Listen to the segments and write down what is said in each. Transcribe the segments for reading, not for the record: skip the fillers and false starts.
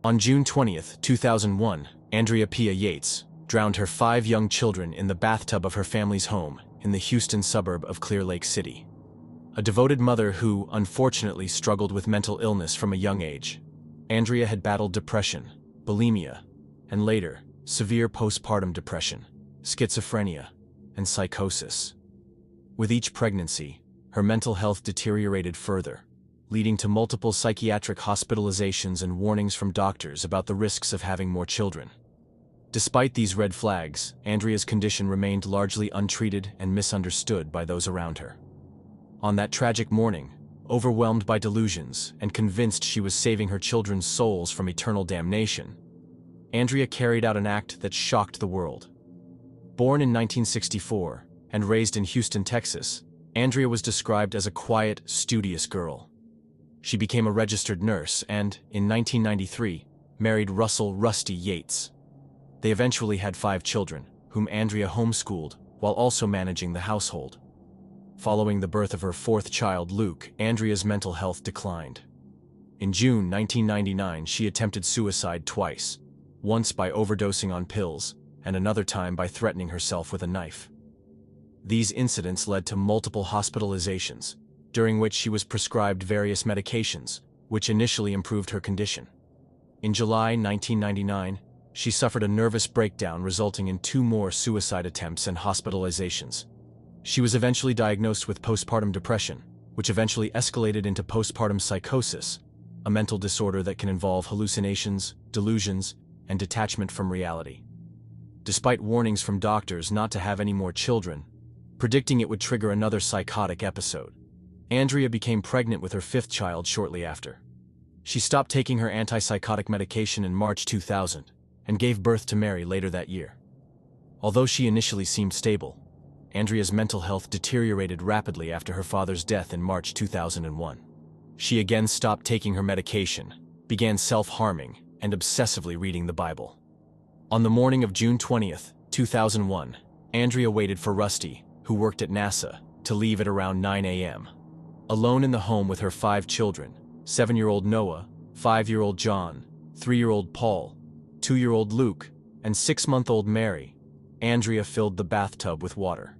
On June 20th, 2001, Andrea Pia Yates drowned her 5 young children in the bathtub of her family's home in the Houston suburb of Clear Lake City. A devoted mother who, unfortunately, struggled with mental illness from a young age. Andrea had battled depression, bulimia, and later, severe postpartum depression, schizophrenia, and psychosis. With each pregnancy, her mental health deteriorated further, leading to multiple psychiatric hospitalizations and warnings from doctors about the risks of having more children. Despite these red flags, Andrea's condition remained largely untreated and misunderstood by those around her. On that tragic morning, overwhelmed by delusions and convinced she was saving her children's souls from eternal damnation, Andrea carried out an act that shocked the world. Born in 1964 and raised in Houston, Texas, Andrea was described as a quiet, studious girl. She became a registered nurse and, in 1993, married Russell "Rusty" Yates. They eventually had 5 children, whom Andrea homeschooled while also managing the household. Following the birth of her 4th child, Luke, Andrea's mental health declined. In June 1999, she attempted suicide twice, once by overdosing on pills, and another time by threatening herself with a knife. These incidents led to multiple hospitalizations, during which she was prescribed various medications, which initially improved her condition. In July 1999, she suffered a nervous breakdown resulting in 2 more suicide attempts and hospitalizations. She was eventually diagnosed with postpartum depression, which eventually escalated into postpartum psychosis, a mental disorder that can involve hallucinations, delusions, and detachment from reality. Despite warnings from doctors not to have any more children, predicting it would trigger another psychotic episode, Andrea became pregnant with her 5th child shortly after. She stopped taking her antipsychotic medication in March 2000 and gave birth to Mary later that year. Although she initially seemed stable, Andrea's mental health deteriorated rapidly after her father's death in March 2001. She again stopped taking her medication, began self-harming, and obsessively reading the Bible. On the morning of June 20th, 2001, Andrea waited for Rusty, who worked at NASA, to leave at around 9 a.m. Alone in the home with her 5 children, 7-year-old Noah, 5-year-old John, 3-year-old Paul, 2-year-old Luke, and 6-month-old Mary, Andrea filled the bathtub with water.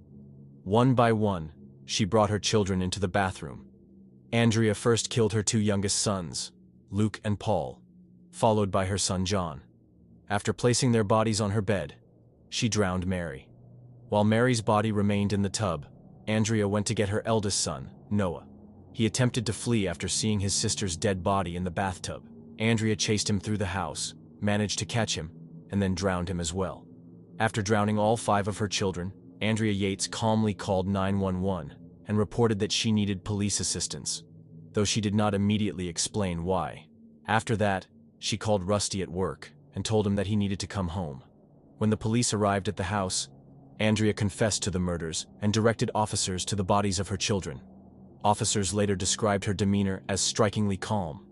One by one, she brought her children into the bathroom. Andrea first killed her 2 youngest sons, Luke and Paul, followed by her son John. After placing their bodies on her bed, she drowned Mary. While Mary's body remained in the tub, Andrea went to get her eldest son, Noah. He attempted to flee after seeing his sister's dead body in the bathtub. Andrea chased him through the house, managed to catch him, and then drowned him as well. After drowning all 5 of her children, Andrea Yates calmly called 911 and reported that she needed police assistance, though she did not immediately explain why. After that, she called Rusty at work and told him that he needed to come home. When the police arrived at the house, Andrea confessed to the murders and directed officers to the bodies of her children. Officers later described her demeanor as strikingly calm.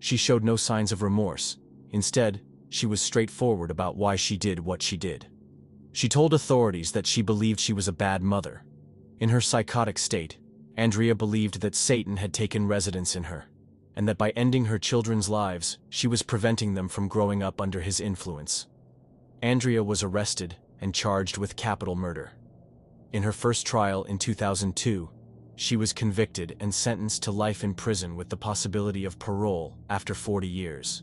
She showed no signs of remorse. Instead, she was straightforward about why she did what she did. She told authorities that she believed she was a bad mother. In her psychotic state, Andrea believed that Satan had taken residence in her, and that by ending her children's lives, she was preventing them from growing up under his influence. Andrea was arrested and charged with capital murder. In her first trial in 2002, she was convicted and sentenced to life in prison with the possibility of parole after 40 years.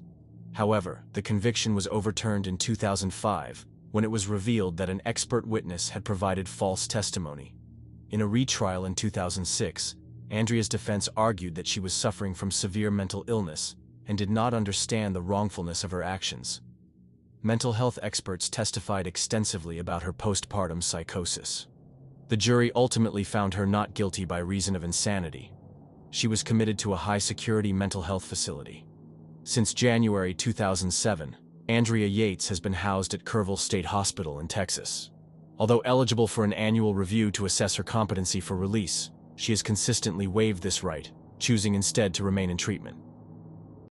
However, the conviction was overturned in 2005 when it was revealed that an expert witness had provided false testimony. In a retrial in 2006, Andrea's defense argued that she was suffering from severe mental illness and did not understand the wrongfulness of her actions. Mental health experts testified extensively about her postpartum psychosis. The jury ultimately found her not guilty by reason of insanity. She was committed to a high-security mental health facility. Since January 2007, Andrea Yates has been housed at Kerrville State Hospital in Texas. Although eligible for an annual review to assess her competency for release, she has consistently waived this right, choosing instead to remain in treatment.